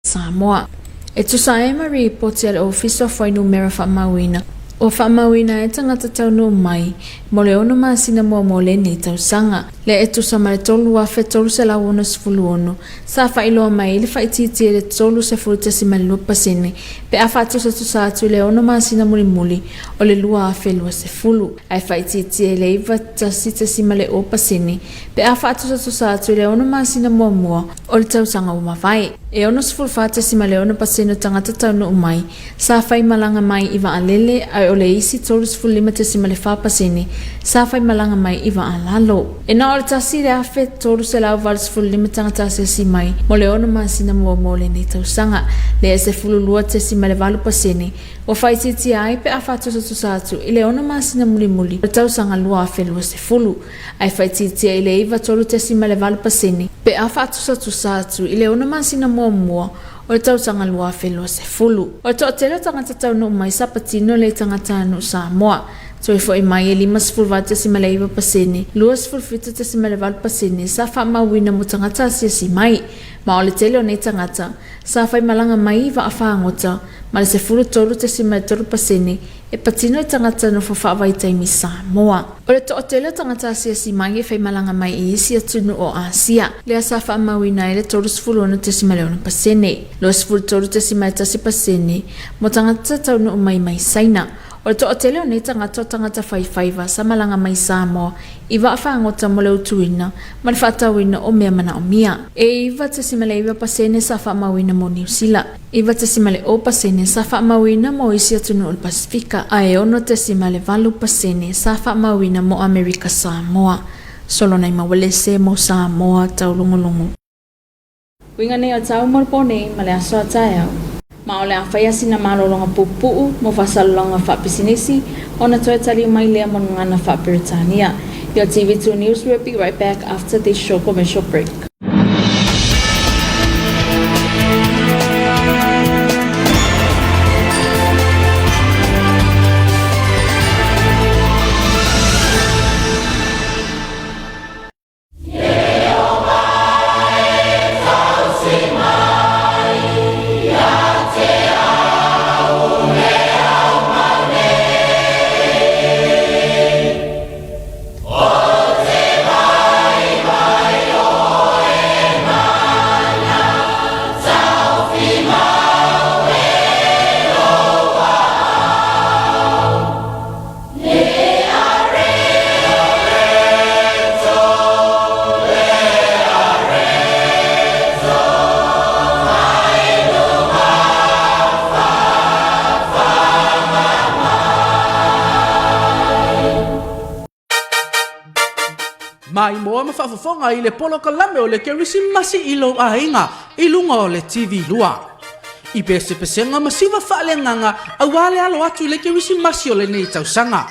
Samoa. E tu Marie poti al office of Wainumera Whamawina. O whamawina e tangata tau no mai, mo le ono masina mua mo le ni tau sanga. Le e tu samare tolu wa fe tolu se lau ono sifulu ono. Sa whailoa mai le whaititi e le tolu se furu te simale lupa sene. Pe a whatu sa tu sa atu le ono masina muli muli, o le lua a whelua se fulu. Ai whaititi e le iwa tasi te simale opa sene. Pe a whatu sa tu sa atu le ono masina mua mua, o le tau sanga umawai. E ono sifulu whate simale ono paseno tangata tau no umai. Sa whai malanga mai iwa alele, ai o le isi tolu sifulu lima te simale whapa sene. Sa whai malanga mai iwa alalo. E na o le tasi le afe tolu se lau wale sifulu lima tangata se si mai. Mo le ono masina mua mo le ne tau sanga. Le e se fulu lua te simale walu pasene. O whaititi ai pe a whatu sa tu satu. I le ono masina muli muli. O tau sanga lua afe lua se fulu. Ai whaititi ai le iwa tolu te simale walu pasene. Pe a whatu sa tu satu. I le ono masina mua mua. O le tau sanga lua afe lua se fulu. O to tele tangata tau no mai sapatino le tangata anu Samoa. So ifo i mai e lima sifuru wate si male iwa pasene. Lua sifuru fita te si male walu pasene. Sa wha mawina mo tangata asia si mai. Ma o le tele o ne tangata. Sa whai malanga mai iwa a whaangota. Ma le se furu tolu te si male tolu pasene. E patino i tangata no fa wai taimi Samoa. O le to o tele tangata asia si mai e whai malanga mai e isi atunu o Asia. Lea sa wha mawina e le tolu sifuru ono te si male ono pasene. Lua sifuru tolu te si male tasi pasene. Mo tangata tau no mai mai saina. O to o tele o ne tangata whaiwhaiwa sa malanga mai Samoa. Iwa a whaangota mo le utuina, ma le whaatawina o mea mana o mia. E iwa te simale iwa pasene sa whaamawina mo New Zealand. Iwa te simale o pasene sa whaamawina mo isi atunu o le Pasifika. A e ono te simale valu pasene sa whaamawina mo Amerika Samoa. Solo nei mawale se mo Samoa tau lungulungu. Winga ne o tau morpone ma le aso a taiau. Ma o le a whaia sina malolonga pupuu mo whasalolonga whapisinisi o na toe tali mai lea mo ngana whapiritania. Your TV2 News will be right back after this short commercial break. Mai moa ma whaafafonga I le polo kalame o le kerisi masi ilo ainga I lunga o le TV lua. I pese pesenga masiva whaalenganga a wale alo atu le kerisi masi o le nei tausanga.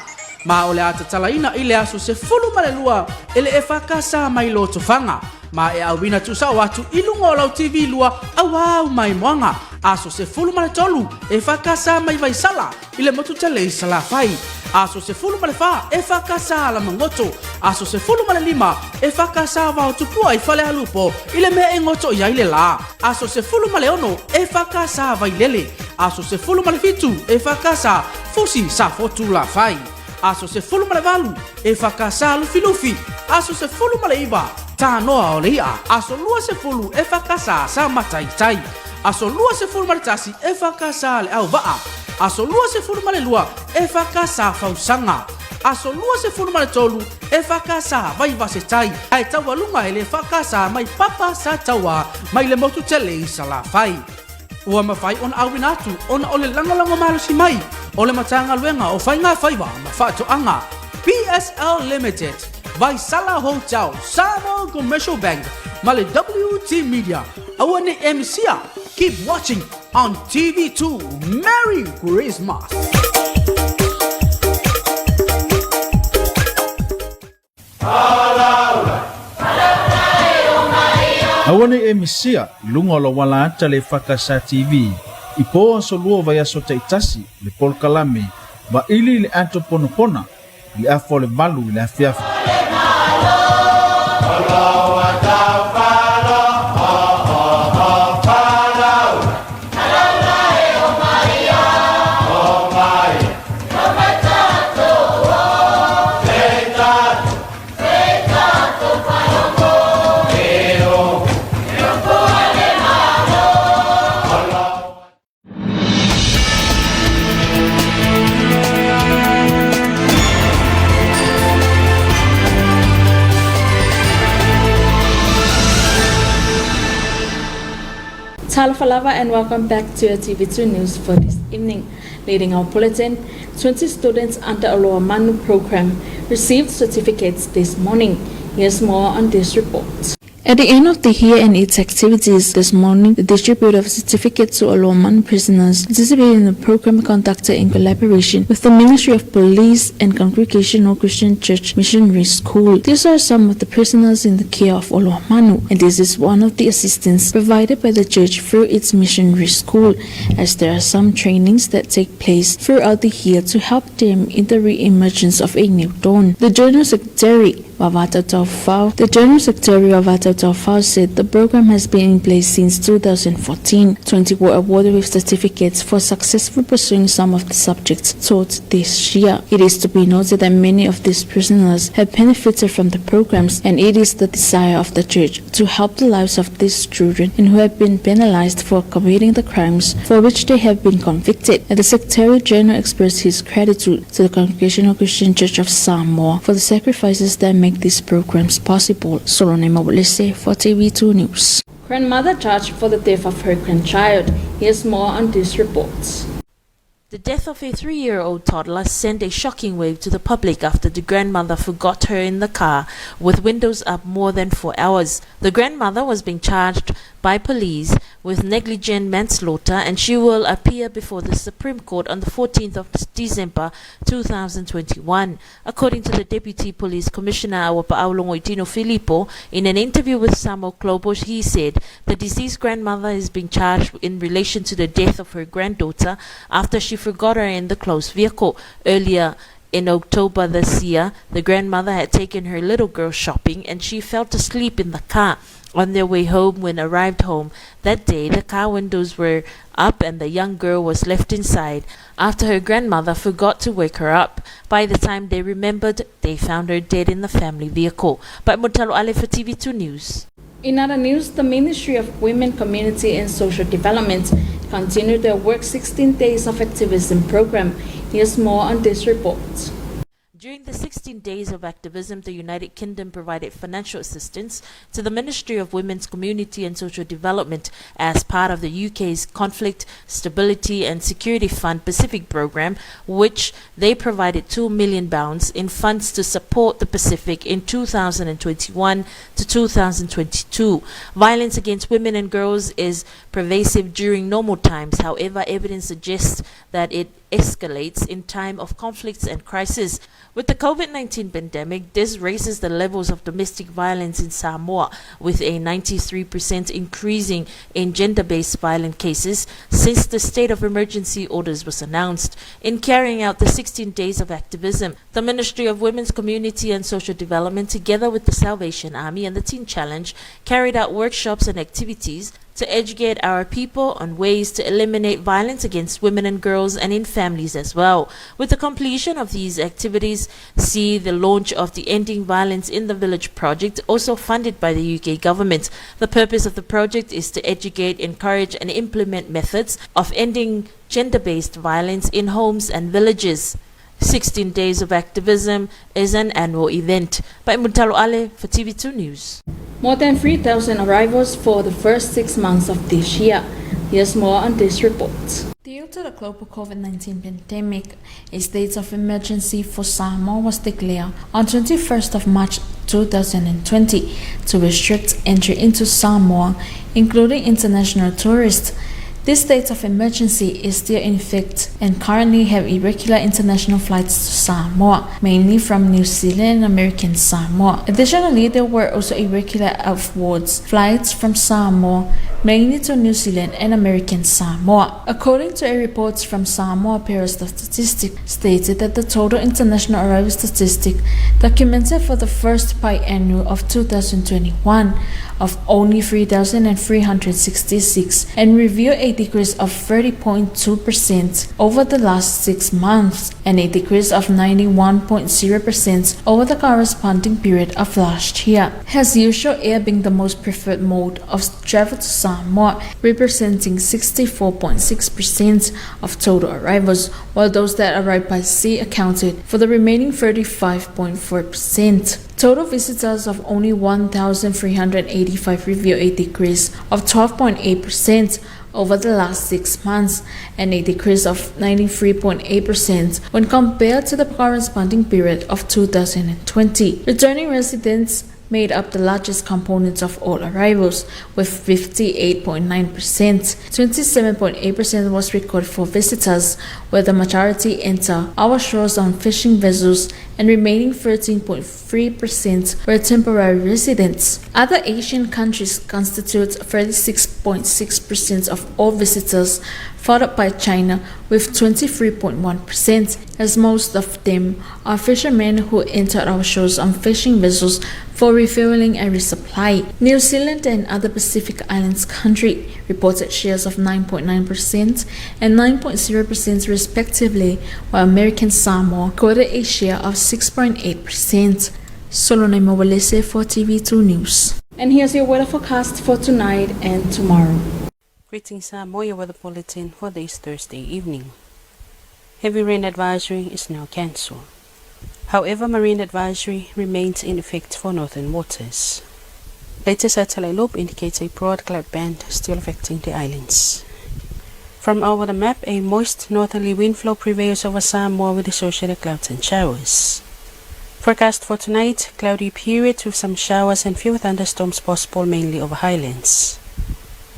Ma o le atatalaina I le aso se fulu male lua ele e whakasa mai lo tofanga. Ma e awina tu sao atu I lunga o lau TV lua a wau mai moanga. Aso se fulu male tolu e whakasa mai vai sala I le motu tele I sala fai. Aso se fulu male fa e whakasa ala mangoto. Aso se fulu male lima e whakasa wao tupua I whale alupo I le mea e ngoto I aile la. Aso se fulu male ono e whakasa vai lele. Aso se fulu male fitu e whakasa fusi sa fotu la fai. Aso se fulu male valu e whakasa lufi lufi. Aso se fulu male iba ta noa o le ia. Aso lua se fulu e whakasa sa matai tai. Aso lua se fulu male tasi e whakasa le au vaa. Aso lua se fulu male lua e whakasa fausanga. Aso lua se fulu male tolu e whakasa vai vase tai. Ai taua lunga e le whakasa mai papa sa taua mai le motu tele I sala fai. Ua mawhai on awinatu ona ole langalanga malusi mai. Ole matanga luenga o whainga whaiwa ma whaatoanga. PSL Limited, vai Sala Hotel, Samoa Commercial Bank, Male WT Media. Awane MCA. Keep watching on TV2. Merry Christmas. Awane emisia lunga lo wala ata le Fakasa TV. Ipo so luo vai aso taitasi le polkalame va ili le anto ponopona le afo le valu le afiafa. Talafalava and welcome back to your TV2 News for this evening. Leading our bulletin, 20 students under Aloha Manu program received certificates this morning. Here's more on this report. At the end of the year and its activities this morning, the distribution of certificates to Aloha Manu prisoners participated in the program conducted in collaboration with the Ministry of Police and Congregational Christian Church Missionary School. These are some of the prisoners in the care of Aloha Manu, and this is one of the assistance provided by the church through its missionary school, as there are some trainings that take place throughout the year to help them in the re-emergence of a new dawn. The General Secretary of Atau Taufao said the program has been in place since 2014. 20 were awarded with certificates for successfully pursuing some of the subjects taught this year. It is to be noted that many of these prisoners have benefited from the programs, and it is the desire of the church to help the lives of these children and who have been penalized for committing the crimes for which they have been convicted. And the Secretary General expressed his gratitude to the Congregational Christian Church of Samoa for the sacrifices that make these programs possible. Solone Mawalese for TV2 News. Grandmother charged for the death of her grandchild. Here's more on this report. The death of a 3-year-old toddler sent a shocking wave to the public after the grandmother forgot her in the car with windows up more than 4 hours. The grandmother was being charged by police with negligent manslaughter, and she will appear before the Supreme Court on the 14th of December 2021. According to the Deputy Police Commissioner Awapa'aulongo Itino Filippo, in an interview with Samoa Global, he said the deceased grandmother is being charged in relation to the death of her granddaughter after she forgot her in the closed vehicle. Earlier in October this year, the grandmother had taken her little girl shopping and she fell asleep in the car. On their way home, when arrived home that day, the car windows were up and the young girl was left inside after her grandmother forgot to wake her up. By the time they remembered, they found her dead in the family vehicle. But Mutalo Ale for TV2 News. In other news, the Ministry of Women, Community and Social Development continued their Work 16 Days of Activism program. Here's more on this report. During the 16 days of activism, the United Kingdom provided financial assistance to the Ministry of Women's Community and Social Development as part of the UK's Conflict, Stability and Security Fund Pacific programme, which they provided £2 million in funds to support the Pacific in 2021 to 2022. Violence against women and girls is pervasive during normal times. However, evidence suggests that it escalates in time of conflicts and crisis. With the COVID-19 pandemic, this raises the levels of domestic violence in Samoa, with a 93% increasing in gender-based violent cases since the state of emergency orders was announced. In carrying out the 16 days of activism, the Ministry of Women's Community and Social Development, together with the Salvation Army and the Teen Challenge, carried out workshops and activities to educate our people on ways to eliminate violence against women and girls and in families as well. With the completion of these activities, see the launch of the Ending Violence in the Village project, also funded by the UK government. The purpose of the project is to educate, encourage and implement methods of ending gender-based violence in homes and villages. 16 Days of Activism is an annual event. By Muntalo Ale for TV2 News. More than 3,000 arrivals for the first 6 months of this year. Here's more on this report. Due to the global COVID-19 pandemic, a state of emergency for Samoa was declared on 21st of March 2020 to restrict entry into Samoa, including international tourists. This state of emergency is still in effect and currently have irregular international flights to Samoa, mainly from New Zealand and American Samoa. Additionally, there were also irregular outwards flights from Samoa, mainly to New Zealand and American Samoa. According to a report from Samoa Bureau of Statistics, stated that the total international arrival statistic documented for the first biennial of 2021 of only 3,366 and revealed a decrease of 30.2% over the last 6 months and a decrease of 91.0% over the corresponding period of last year. As usual, air being the most preferred mode of travel to Samoa, representing 64.6% of total arrivals, while those that arrived by sea accounted for the remaining 35.4%. Total visitors of only 1,385 revealed a decrease of 12.8% over the last 6 months, and a decrease of 93.8% when compared to the corresponding period of 2020. Returning residents made up the largest components of all arrivals, with 58.9%. 27.8% was recorded for visitors, where the majority enter our shores on fishing vessels, and remaining 13.3% were temporary residents. Other Asian countries constitute 36.6% of all visitors, followed by China with 23.1%, as most of them are fishermen who enter our shores on fishing vessels for refueling and resupply. New Zealand and other Pacific Islands countries reported shares of 9.9% and 9.0% respectively, while American Samoa recorded a share of 6.8%. Solonai Mawalese for TV2 News. And here's your weather forecast for tonight and tomorrow. Greetings, Samoa weather bulletin for this Thursday evening. Heavy rain advisory is now cancelled. However, marine advisory remains in effect for northern waters. Latest satellite loop indicates a broad cloud band still affecting the islands. From our weather map, a moist northerly wind flow prevails over Samoa with associated clouds and showers. Forecast for tonight, cloudy period with some showers and few thunderstorms possible mainly over highlands.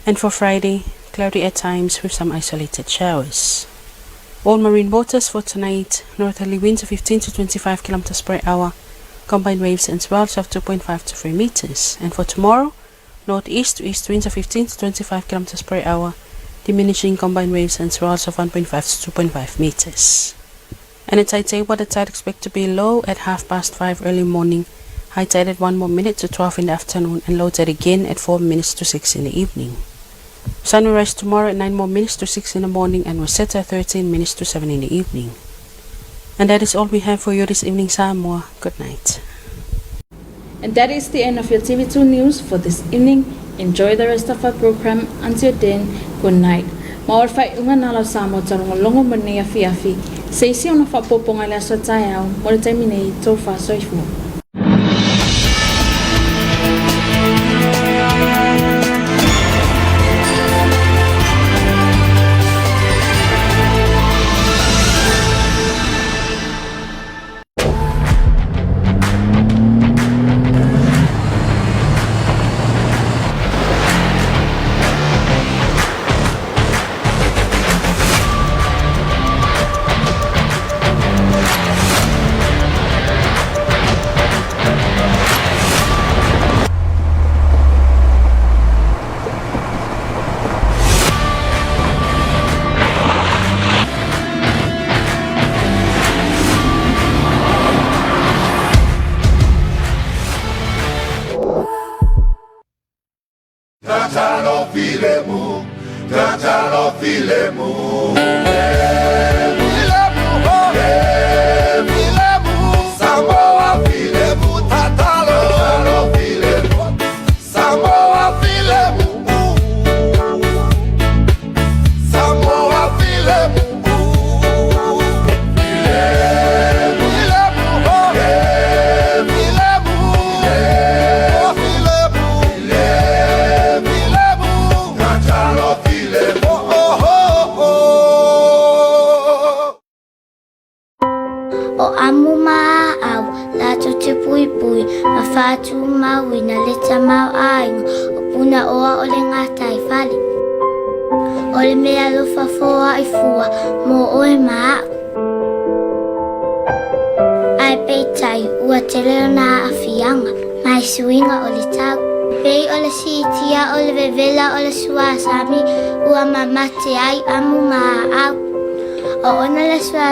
And for Friday, cloudy at times with some isolated showers. All marine waters for tonight, northerly winds of 15 to 25 km per hour, combined waves and swells of 2.5 to 3 meters. And for tomorrow, northeast to east winds of 15 to 25 km per hour, diminishing combined waves and swells of 1.5 to 2.5 meters. And at tide table, the tide expected to be low at 5:30 early morning, high tide at 1 more minute to 12 in the afternoon, and low tide again at 4 minutes to 6 in the evening. Sun will rise tomorrow at 9 more minutes to 6 in the morning and will set at 13 minutes to 7 in the evening. And that is all we have for you this evening, Samoa. Good night. And that is the end of your TV2 news for this evening. Enjoy the rest of our program. Until then, good night. Maorfai unga nalaw Samoa talongolongo manea fiafi. Sa isi una whapoponga le aso tayo, mo le taimine tō whasoifu.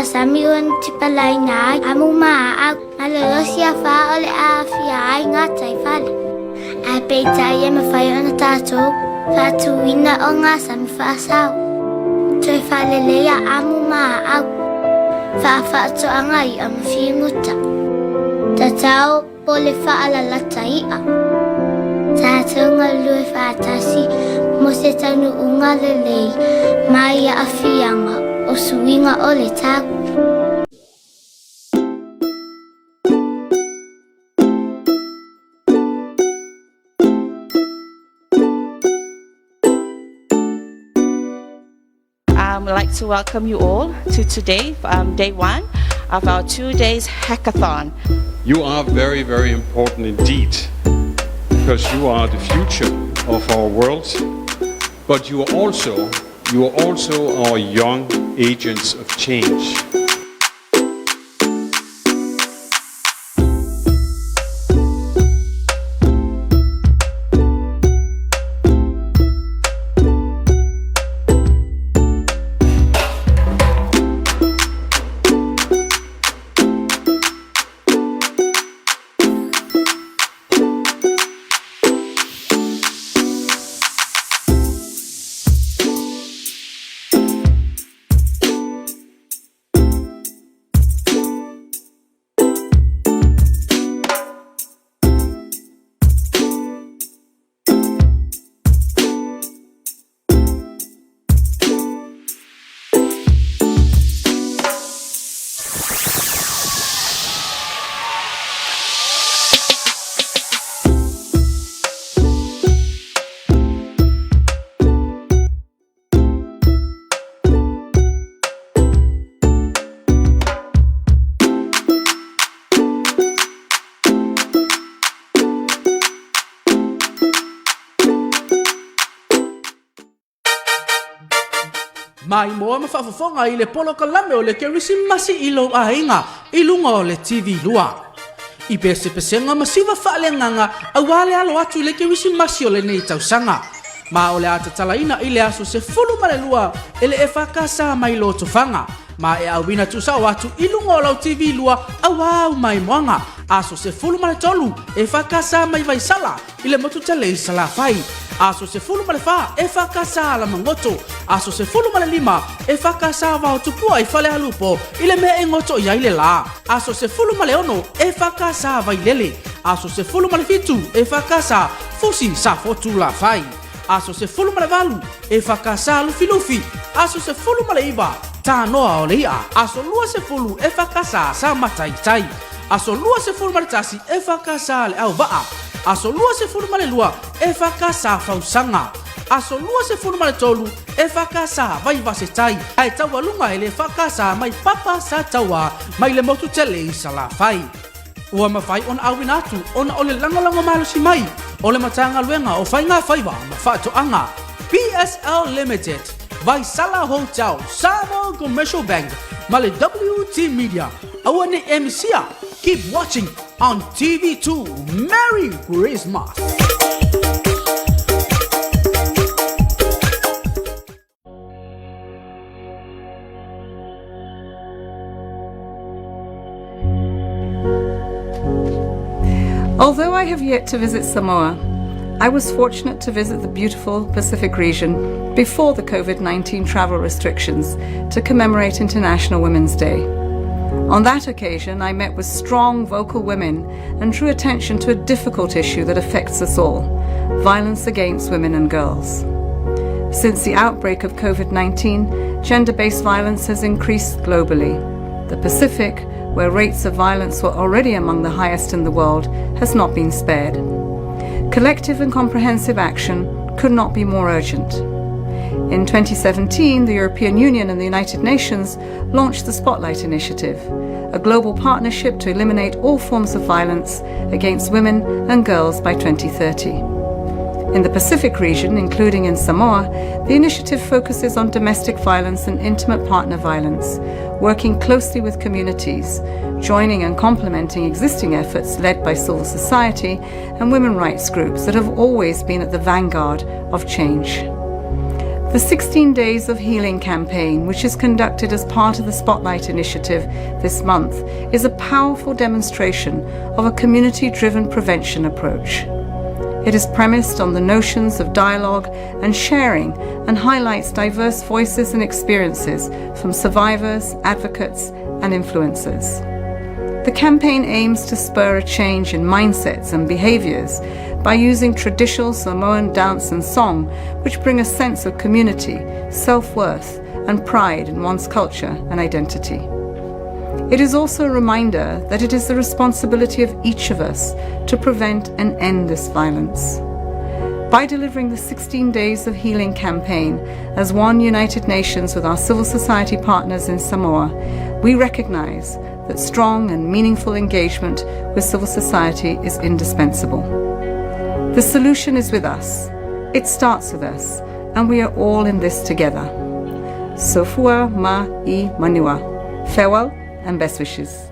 Sami un tipalay na amu maaag malolosia fa ole afia ay nga taifal ay peitay mafayo na tato fatuina o nga sami fa asaw taifaleleya amu maaag fa fato angay am finguta tatao pole fa alalatay tato nga lui fa tasi mo se tanu unga lelei maya afianga o suinga ole tag. We'd like to welcome you all to today, day one of our 2 days hackathon. You are very, very important indeed, because you are the future of our world, but you are also our young agents of change. Mai moa mawhawhawhonga I le polo kalame o le kerisimasi I lo ainga I lunga o le TV lua. I pese pesenga masiva whaalenganga awale alo atu le kerisimasi o le nei tausanga. Ma o le atatalaina I le aso se fulu male lua ele e whakasa mai lo tofanga. Ma e awina tusao atu I lunga o lau TV lua awau mai moanga. Aso se fulu male tolu e whakasa mai vaisala I le motu tele sala fai. Aso se fulu male fa e whakasa ala mangoto. Aso se fulu male lima e whakasa wao tupua I whale halupo I le mea e ngoto I aile la. Aso se fulu male ono e whakasa vailele. Aso se fulu male fitu e whakasa fusi sa fotu la fai. Aso se fulu male valu e whakasa lufi lufi. Aso se fulu male iwa ta noa o leia. Aso lua se fulu e whakasa sa matai tai. Aso lua se fulu male tasi e whakasa le au waa. Aso lua se fulu male lua e whakasa fausanga. Aso lua se fulu male tolu e whakasa vai vase tai. Ai taua lunga e le whakasa mai papa sa taua mai le motu tele I sala fai. Ua mawhai on awin atu ona o le langolango malusi mai. O le matanga luenga o whainga whaiwa ma whaatoanga. PSL Limited, Vaisala Hotel, Samo Commercial Bank, Male WT Media, Awane MCA. Keep watching on TV2. Merry Christmas! Although I have yet to visit Samoa, I was fortunate to visit the beautiful Pacific region before the COVID-19 travel restrictions to commemorate International Women's Day. On that occasion, I met with strong, vocal women and drew attention to a difficult issue that affects us all: violence against women and girls. Since the outbreak of COVID-19, gender-based violence has increased globally. The Pacific, where rates of violence were already among the highest in the world, has not been spared. Collective and comprehensive action could not be more urgent. In 2017, the European Union and the United Nations launched the Spotlight Initiative, a global partnership to eliminate all forms of violence against women and girls by 2030. In the Pacific region, including in Samoa, the initiative focuses on domestic violence and intimate partner violence, working closely with communities, joining and complementing existing efforts led by civil society and women rights groups that have always been at the vanguard of change. The 16 Days of Healing campaign, which is conducted as part of the Spotlight Initiative this month, is a powerful demonstration of a community-driven prevention approach. It is premised on the notions of dialogue and sharing and highlights diverse voices and experiences from survivors, advocates, and influencers. The campaign aims to spur a change in mindsets and behaviors by using traditional Samoan dance and song, which bring a sense of community, self-worth, and pride in one's culture and identity. It is also a reminder that it is the responsibility of each of us to prevent and end this violence. By delivering the 16 Days of Healing campaign as one United Nations with our civil society partners in Samoa, we recognize that strong and meaningful engagement with civil society is indispensable. The solution is with us. It starts with us, and we are all in this together. Sofua ma I manua. Farewell and best wishes.